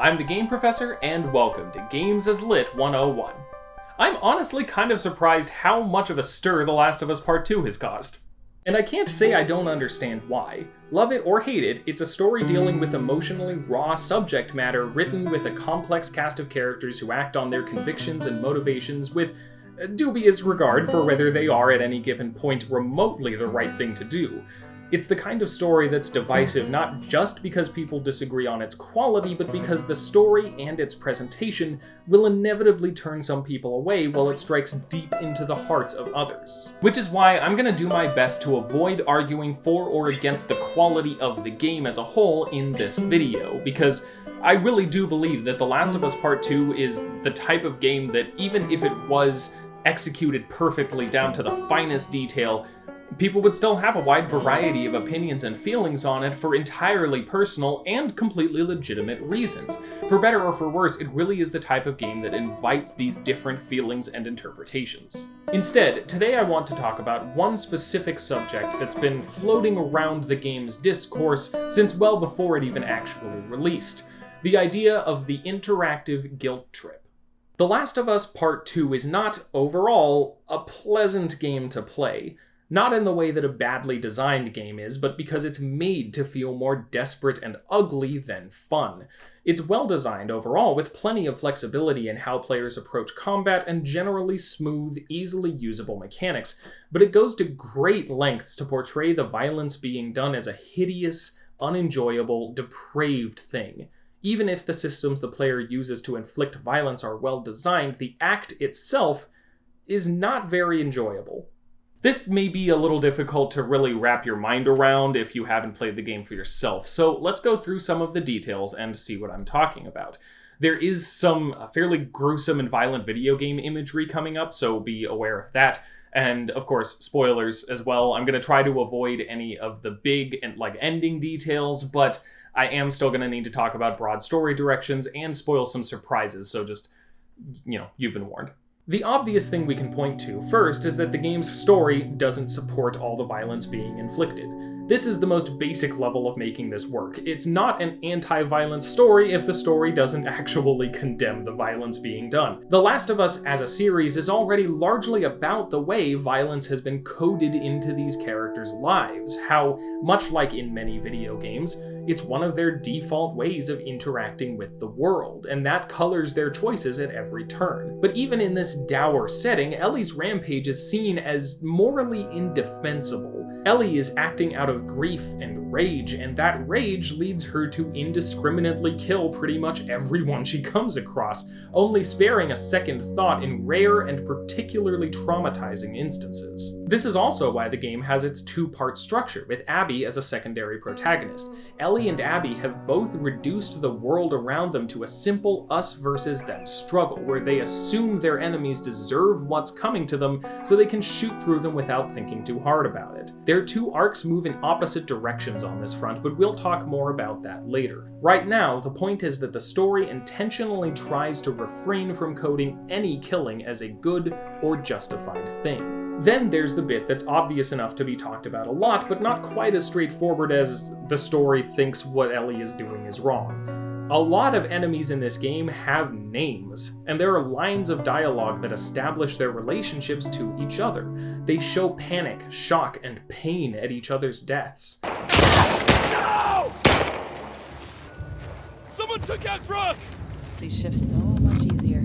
I'm the Game Professor, and welcome to Games as Lit 101. I'm honestly kind of surprised how much of a stir The Last of Us Part 2 has caused. And I can't say I don't understand why. Love it or hate it, it's a story dealing with emotionally raw subject matter written with a complex cast of characters who act on their convictions and motivations with dubious regard for whether they are at any given point remotely the right thing to do. It's the kind of story that's divisive not just because people disagree on its quality, but because the story and its presentation will inevitably turn some people away while it strikes deep into the hearts of others. Which is why I'm gonna do my best to avoid arguing for or against the quality of the game as a whole in this video, because I really do believe that The Last of Us Part 2 is the type of game that, even if it was executed perfectly down to the finest detail, people would still have a wide variety of opinions and feelings on it for entirely personal and completely legitimate reasons. For better or for worse, it really is the type of game that invites these different feelings and interpretations. Instead, today I want to talk about one specific subject that's been floating around the game's discourse since well before it even actually released: the idea of the interactive guilt trip. The Last of Us Part 2 is not, overall, a pleasant game to play. Not in the way that a badly designed game is, but because it's made to feel more desperate and ugly than fun. It's well designed overall, with plenty of flexibility in how players approach combat and generally smooth, easily usable mechanics, but it goes to great lengths to portray the violence being done as a hideous, unenjoyable, depraved thing. Even if the systems the player uses to inflict violence are well designed, the act itself is not very enjoyable. This may be a little difficult to really wrap your mind around if you haven't played the game for yourself, so let's go through some of the details and see what I'm talking about. There is some fairly gruesome and violent video game imagery coming up, so be aware of that. And of course, spoilers as well. I'm going to try to avoid any of the big and ending details, but I am still going to need to talk about broad story directions and spoil some surprises, so just, you've been warned. The obvious thing we can point to first is that the game's story doesn't support all the violence being inflicted. This is the most basic level of making this work. It's not an anti-violence story if the story doesn't actually condemn the violence being done. The Last of Us as a series is already largely about the way violence has been coded into these characters' lives, how, much like in many video games, it's one of their default ways of interacting with the world, and that colors their choices at every turn. But even in this dour setting, Ellie's rampage is seen as morally indefensible. Ellie is acting out of grief and rage, and that rage leads her to indiscriminately kill pretty much everyone she comes across, only sparing a second thought in rare and particularly traumatizing instances. This is also why the game has its two-part structure, with Abby as a secondary protagonist. Ellie and Abby have both reduced the world around them to a simple us versus them struggle, where they assume their enemies deserve what's coming to them so they can shoot through them without thinking too hard about it. Their two arcs move in opposite directions on this front, but we'll talk more about that later. Right now, the point is that the story intentionally tries to refrain from coding any killing as a good or justified thing. Then there's the bit that's obvious enough to be talked about a lot, but not quite as straightforward as the story thinks what Ellie is doing is wrong. A lot of enemies in this game have names, and there are lines of dialogue that establish their relationships to each other. They show panic, shock, and pain at each other's deaths. No! Someone took out Brooke! These shifts so much easier.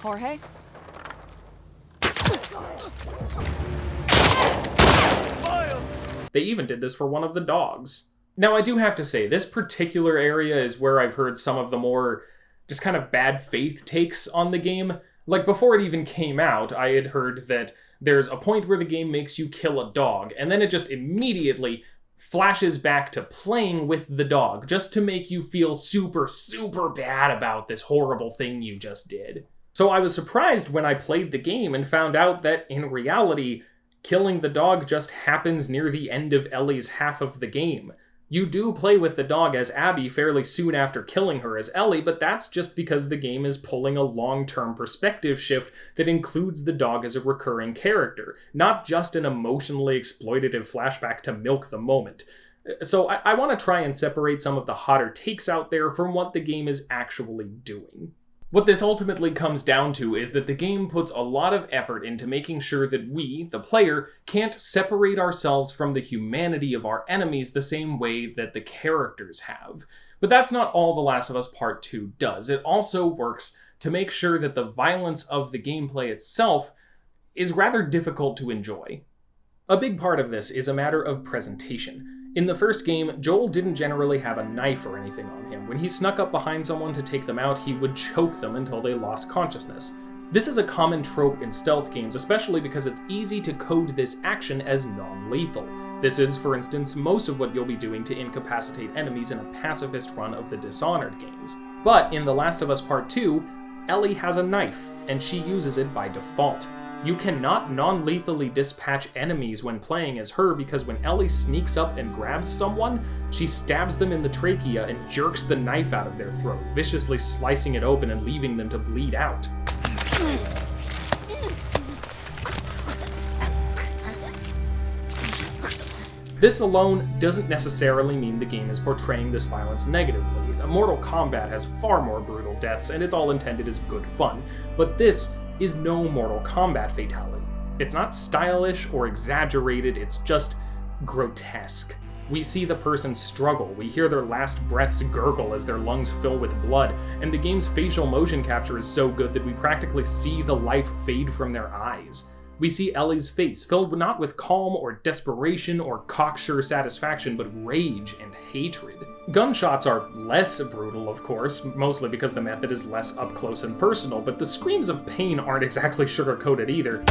Jorge? They even did this for one of the dogs. Now, I do have to say, this particular area is where I've heard some of the more just kind of bad faith takes on the game. Like, before it even came out, I had heard that there's a point where the game makes you kill a dog, and then it just immediately flashes back to playing with the dog, just to make you feel super, super bad about this horrible thing you just did. So I was surprised when I played the game and found out that, in reality, killing the dog just happens near the end of Ellie's half of the game. You do play with the dog as Abby fairly soon after killing her as Ellie, but that's just because the game is pulling a long-term perspective shift that includes the dog as a recurring character, not just an emotionally exploitative flashback to milk the moment. So I want to try and separate some of the hotter takes out there from what the game is actually doing. What this ultimately comes down to is that the game puts a lot of effort into making sure that we, the player, can't separate ourselves from the humanity of our enemies the same way that the characters have. But that's not all The Last of Us Part 2 does. It also works to make sure that the violence of the gameplay itself is rather difficult to enjoy. A big part of this is a matter of presentation. In the first game, Joel didn't generally have a knife or anything on him. When he snuck up behind someone to take them out, he would choke them until they lost consciousness. This is a common trope in stealth games, especially because it's easy to code this action as non-lethal. This is, for instance, most of what you'll be doing to incapacitate enemies in a pacifist run of the Dishonored games. But in The Last of Us Part 2, Ellie has a knife, and she uses it by default. You cannot non-lethally dispatch enemies when playing as her because when Ellie sneaks up and grabs someone, she stabs them in the trachea and jerks the knife out of their throat, viciously slicing it open and leaving them to bleed out. This alone doesn't necessarily mean the game is portraying this violence negatively. Mortal Kombat has far more brutal deaths, and it's all intended as good fun, but this is no Mortal Kombat fatality. It's not stylish or exaggerated, it's just grotesque. We see the person struggle, we hear their last breaths gurgle as their lungs fill with blood, and the game's facial motion capture is so good that we practically see the life fade from their eyes. We see Ellie's face, filled not with calm or desperation or cocksure satisfaction, but rage and hatred. Gunshots are less brutal, of course, mostly because the method is less up close and personal, but the screams of pain aren't exactly sugar-coated either.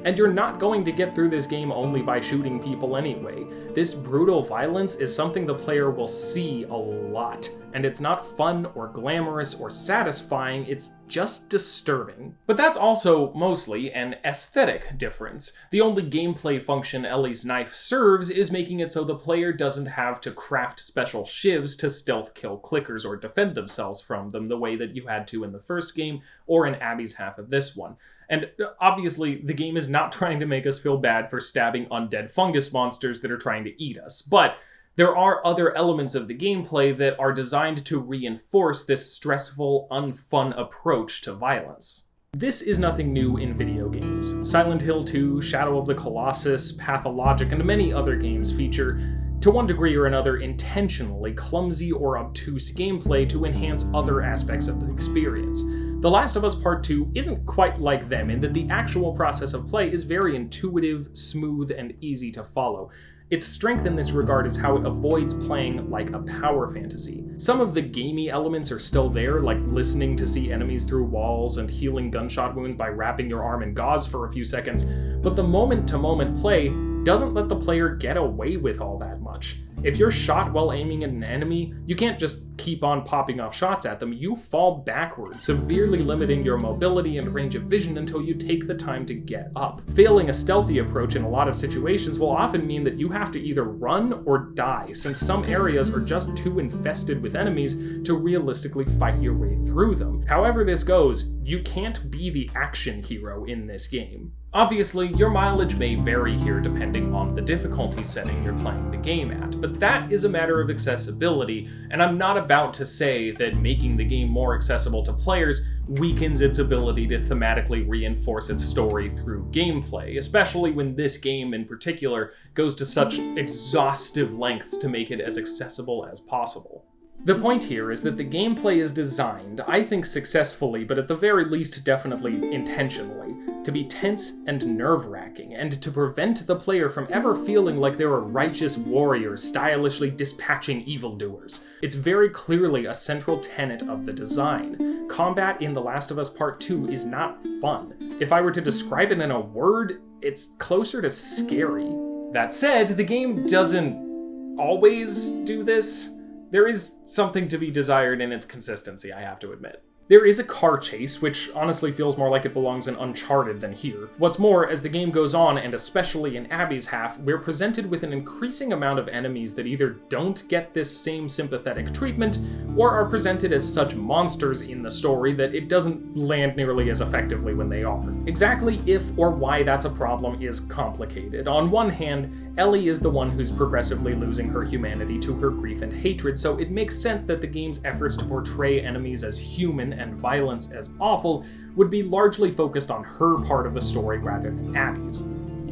And you're not going to get through this game only by shooting people anyway. This brutal violence is something the player will see a lot, and it's not fun or glamorous or satisfying, it's just disturbing. But that's also mostly an aesthetic difference. The only gameplay function Ellie's knife serves is making it so the player doesn't have to craft special shivs to stealth kill clickers or defend themselves from them the way that you had to in the first game or in Abby's half of this one. And obviously, the game is not trying to make us feel bad for stabbing undead fungus monsters that are trying to eat us, but there are other elements of the gameplay that are designed to reinforce this stressful, unfun approach to violence. This is nothing new in video games. Silent Hill 2, Shadow of the Colossus, Pathologic, and many other games feature, to one degree or another, intentionally clumsy or obtuse gameplay to enhance other aspects of the experience. The Last of Us Part 2 isn't quite like them in that the actual process of play is very intuitive, smooth, and easy to follow. Its strength in this regard is how it avoids playing like a power fantasy. Some of the gamey elements are still there, like listening to see enemies through walls and healing gunshot wounds by wrapping your arm in gauze for a few seconds, but the moment-to-moment play doesn't let the player get away with all that much. If you're shot while aiming at an enemy, you can't just keep on popping off shots at them, you fall backwards, severely limiting your mobility and range of vision until you take the time to get up. Failing a stealthy approach in a lot of situations will often mean that you have to either run or die, since some areas are just too infested with enemies to realistically fight your way through them. However this goes, you can't be the action hero in this game. Obviously, your mileage may vary here depending on the difficulty setting you're playing the game at, but that is a matter of accessibility, and I'm not about to say that making the game more accessible to players weakens its ability to thematically reinforce its story through gameplay, especially when this game in particular goes to such exhaustive lengths to make it as accessible as possible. The point here is that the gameplay is designed, I think successfully, but at the very least definitely intentionally, to be tense and nerve-wracking, and to prevent the player from ever feeling like they're a righteous warrior stylishly dispatching evildoers. It's very clearly a central tenet of the design. Combat in The Last of Us Part 2 is not fun. If I were to describe it in a word, it's closer to scary. That said, the game doesn't always do this. There is something to be desired in its consistency, I have to admit. There is a car chase, which honestly feels more like it belongs in Uncharted than here. What's more, as the game goes on, and especially in Abby's half, we're presented with an increasing amount of enemies that either don't get this same sympathetic treatment, or are presented as such monsters in the story that it doesn't land nearly as effectively when they are. Exactly if or why that's a problem is complicated. On one hand, Ellie is the one who's progressively losing her humanity to her grief and hatred, so it makes sense that the game's efforts to portray enemies as human and violence as awful would be largely focused on her part of the story rather than Abby's.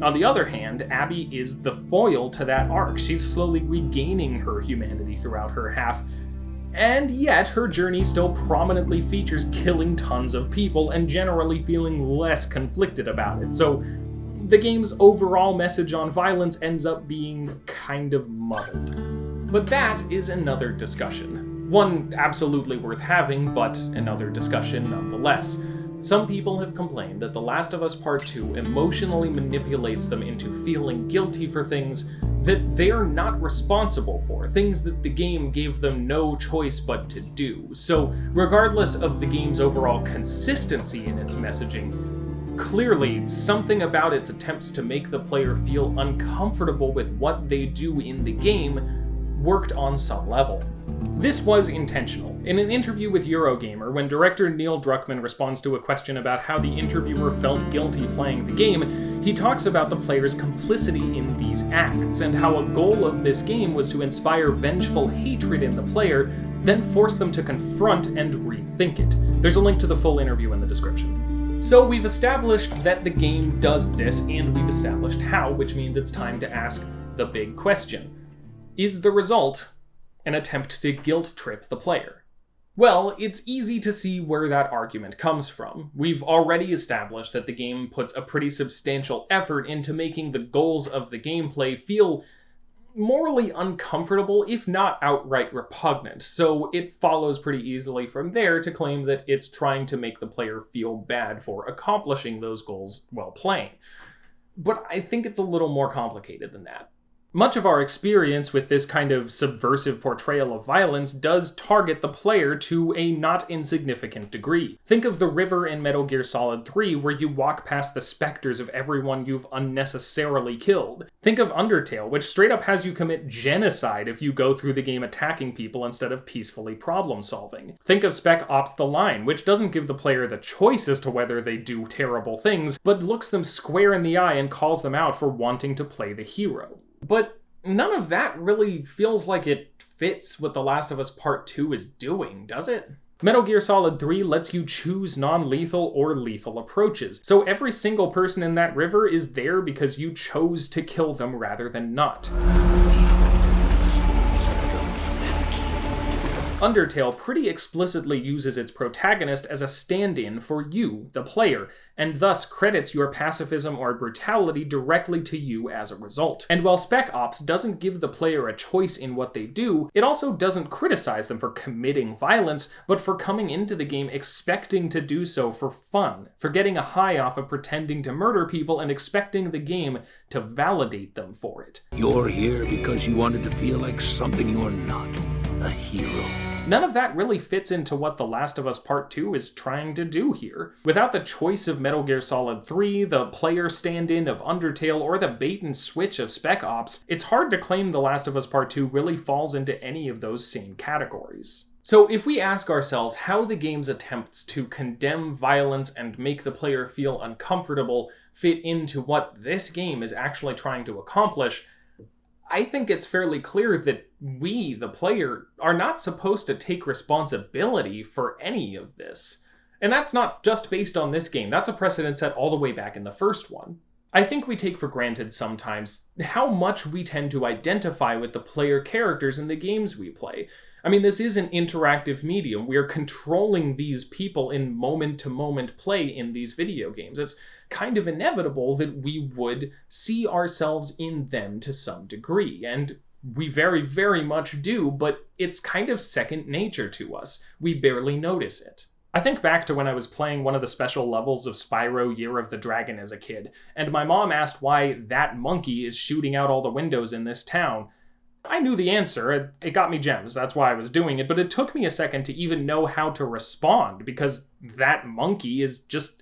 On the other hand, Abby is the foil to that arc. She's slowly regaining her humanity throughout her half, and yet her journey still prominently features killing tons of people and generally feeling less conflicted about it. So the game's overall message on violence ends up being kind of muddled. But that is another discussion. One absolutely worth having, but another discussion nonetheless. Some people have complained that The Last of Us Part 2 emotionally manipulates them into feeling guilty for things that they're not responsible for, things that the game gave them no choice but to do. So, regardless of the game's overall consistency in its messaging, clearly something about its attempts to make the player feel uncomfortable with what they do in the game worked on some level. This was intentional. In an interview with Eurogamer, when director Neil Druckmann responds to a question about how the interviewer felt guilty playing the game, he talks about the player's complicity in these acts, and how a goal of this game was to inspire vengeful hatred in the player, then force them to confront and rethink it. There's a link to the full interview in the description. So we've established that the game does this, and we've established how, which means it's time to ask the big question. Is the result an attempt to guilt trip the player? Well, it's easy to see where that argument comes from. We've already established that the game puts a pretty substantial effort into making the goals of the gameplay feel morally uncomfortable, if not outright repugnant, so it follows pretty easily from there to claim that it's trying to make the player feel bad for accomplishing those goals while playing. But I think it's a little more complicated than that. Much of our experience with this kind of subversive portrayal of violence does target the player to a not insignificant degree. Think of the river in Metal Gear Solid 3, where you walk past the specters of everyone you've unnecessarily killed. Think of Undertale, which straight up has you commit genocide if you go through the game attacking people instead of peacefully problem solving. Think of Spec Ops: The Line, which doesn't give the player the choice as to whether they do terrible things, but looks them square in the eye and calls them out for wanting to play the hero. But none of that really feels like it fits what The Last of Us Part 2 is doing, does it? Metal Gear Solid 3 lets you choose non-lethal or lethal approaches, so every single person in that river is there because you chose to kill them rather than not. Undertale pretty explicitly uses its protagonist as a stand-in for you, the player, and thus credits your pacifism or brutality directly to you as a result. And while Spec Ops doesn't give the player a choice in what they do, it also doesn't criticize them for committing violence, but for coming into the game expecting to do so for fun, for getting a high off of pretending to murder people and expecting the game to validate them for it. You're here because you wanted to feel like something you're not, a hero. None of that really fits into what The Last of Us Part 2 is trying to do here. Without the choice of Metal Gear Solid 3, the player stand-in of Undertale, or the bait and switch of Spec Ops, it's hard to claim The Last of Us Part 2 really falls into any of those same categories. So if we ask ourselves how the game's attempts to condemn violence and make the player feel uncomfortable fit into what this game is actually trying to accomplish, I think it's fairly clear that we, the player, are not supposed to take responsibility for any of this. And that's not just based on this game, that's a precedent set all the way back in the first one. I think we take for granted sometimes how much we tend to identify with the player characters in the games we play. I mean, this is an interactive medium. We are controlling these people in moment-to-moment play in these video games. It's kind of inevitable that we would see ourselves in them to some degree, and we very, very much do, but it's kind of second nature to us. We barely notice it. I think back to when I was playing one of the special levels of Spyro Year of the Dragon as a kid, and my mom asked why that monkey is shooting out all the windows in this town. I knew the answer, it got me gems, that's why I was doing it, but it took me a second to even know how to respond, because that monkey is just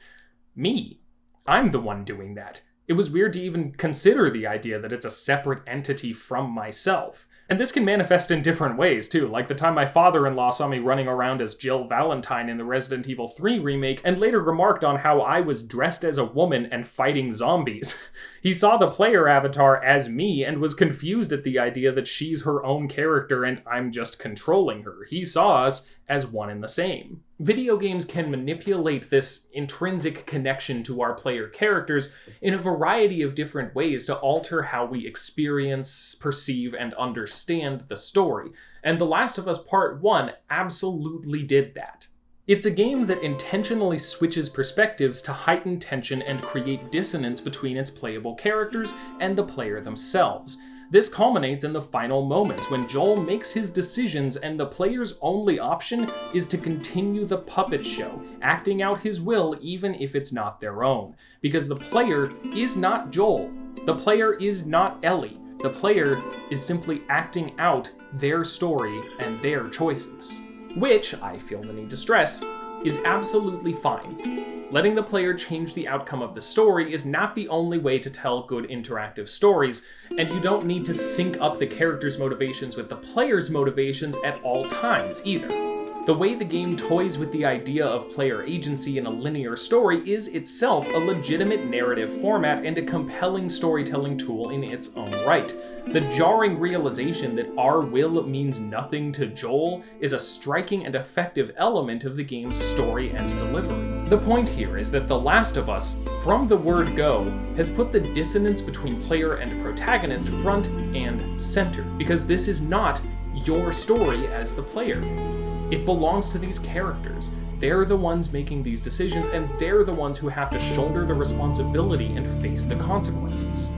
me. I'm the one doing that. It was weird to even consider the idea that it's a separate entity from myself. And this can manifest in different ways, too, like the time my father-in-law saw me running around as Jill Valentine in the Resident Evil 3 remake, and later remarked on how I was dressed as a woman and fighting zombies. He saw the player avatar as me and was confused at the idea that she's her own character and I'm just controlling her. He saw us as one and the same. Video games can manipulate this intrinsic connection to our player characters in a variety of different ways to alter how we experience, perceive, and understand the story. And The Last of Us Part 1 absolutely did that. It's a game that intentionally switches perspectives to heighten tension and create dissonance between its playable characters and the player themselves. This culminates in the final moments when Joel makes his decisions and the player's only option is to continue the puppet show, acting out his will even if it's not their own. Because the player is not Joel. The player is not Ellie. The player is simply acting out their story and their choices. Which, I feel the need to stress, is absolutely fine. Letting the player change the outcome of the story is not the only way to tell good interactive stories, and you don't need to sync up the character's motivations with the player's motivations at all times either. The way the game toys with the idea of player agency in a linear story is itself a legitimate narrative format and a compelling storytelling tool in its own right. The jarring realization that our will means nothing to Joel is a striking and effective element of the game's story and delivery. The point here is that The Last of Us, from the word go, has put the dissonance between player and protagonist front and center, because this is not your story as the player. It belongs to these characters. They're the ones making these decisions, and they're the ones who have to shoulder the responsibility and face the consequences.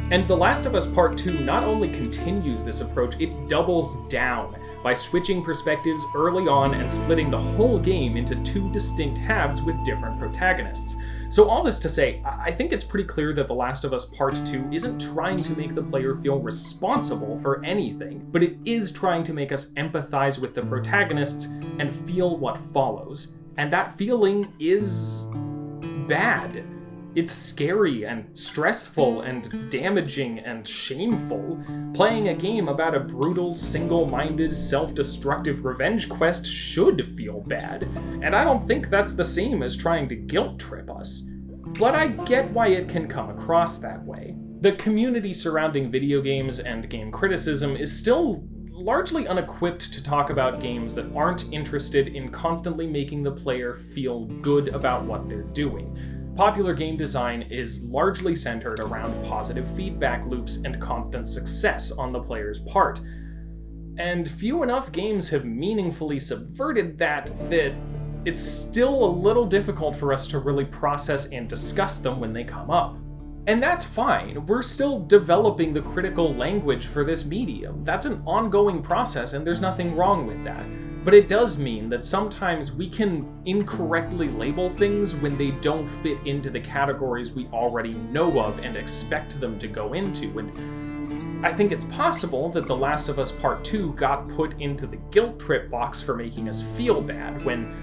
And The Last of Us Part 2 not only continues this approach, it doubles down by switching perspectives early on and splitting the whole game into two distinct halves with different protagonists. So all this to say, I think it's pretty clear that The Last of Us Part 2 isn't trying to make the player feel responsible for anything, but it is trying to make us empathize with the protagonists and feel what follows. And that feeling is bad. It's scary and stressful and damaging and shameful. Playing a game about a brutal, single-minded, self-destructive revenge quest should feel bad, and I don't think that's the same as trying to guilt trip us. But I get why it can come across that way. The community surrounding video games and game criticism is still largely unequipped to talk about games that aren't interested in constantly making the player feel good about what they're doing. Popular game design is largely centered around positive feedback loops and constant success on the player's part. And few enough games have meaningfully subverted that it's still a little difficult for us to really process and discuss them when they come up. And that's fine, we're still developing the critical language for this medium. That's an ongoing process and there's nothing wrong with that. But it does mean that sometimes we can incorrectly label things when they don't fit into the categories we already know of and expect them to go into. And I think it's possible that The Last of Us Part 2 got put into the guilt trip box for making us feel bad, when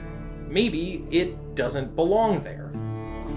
maybe it doesn't belong there.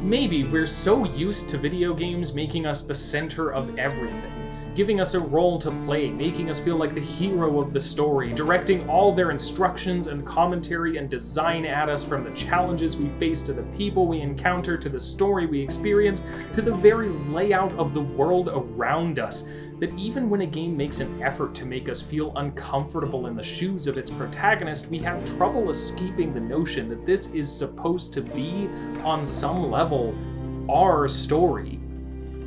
Maybe we're so used to video games making us the center of everything, giving us a role to play, making us feel like the hero of the story, directing all their instructions and commentary and design at us, from the challenges we face to the people we encounter to the story we experience to the very layout of the world around us, that even when a game makes an effort to make us feel uncomfortable in the shoes of its protagonist, we have trouble escaping the notion that this is supposed to be, on some level, our story.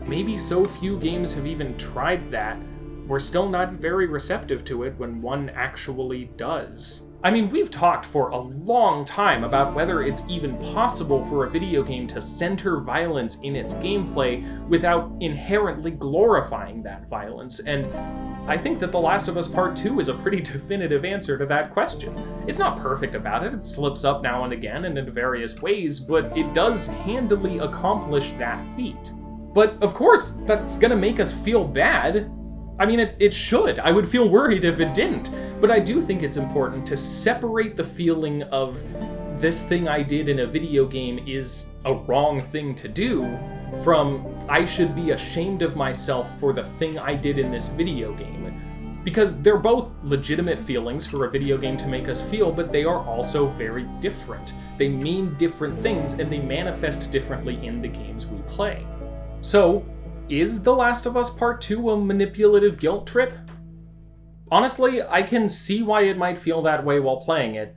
Maybe so few games have even tried that, we're still not very receptive to it when one actually does. I mean, we've talked for a long time about whether it's even possible for a video game to center violence in its gameplay without inherently glorifying that violence, and I think that The Last of Us Part 2 is a pretty definitive answer to that question. It's not perfect about it slips up now and again and in various ways, but it does handily accomplish that feat. But of course, that's gonna make us feel bad. I mean, it should. I would feel worried if it didn't. But I do think it's important to separate the feeling of this thing I did in a video game is a wrong thing to do from I should be ashamed of myself for the thing I did in this video game. Because they're both legitimate feelings for a video game to make us feel, but they are also very different. They mean different things and they manifest differently in the games we play. So, is The Last of Us Part 2 a manipulative guilt trip? Honestly, I can see why it might feel that way while playing it,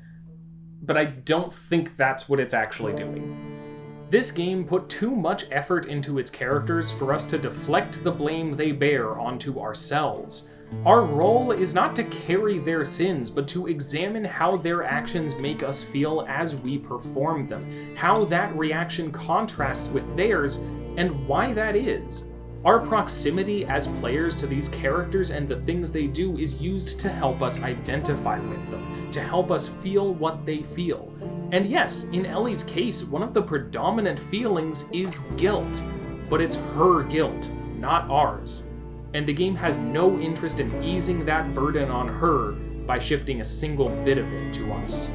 but I don't think that's what it's actually doing. This game put too much effort into its characters for us to deflect the blame they bear onto ourselves. Our role is not to carry their sins, but to examine how their actions make us feel as we perform them, how that reaction contrasts with theirs, and why that is. Our proximity as players to these characters and the things they do is used to help us identify with them, to help us feel what they feel. And yes, in Ellie's case, one of the predominant feelings is guilt, but it's her guilt, not ours. And the game has no interest in easing that burden on her by shifting a single bit of it to us.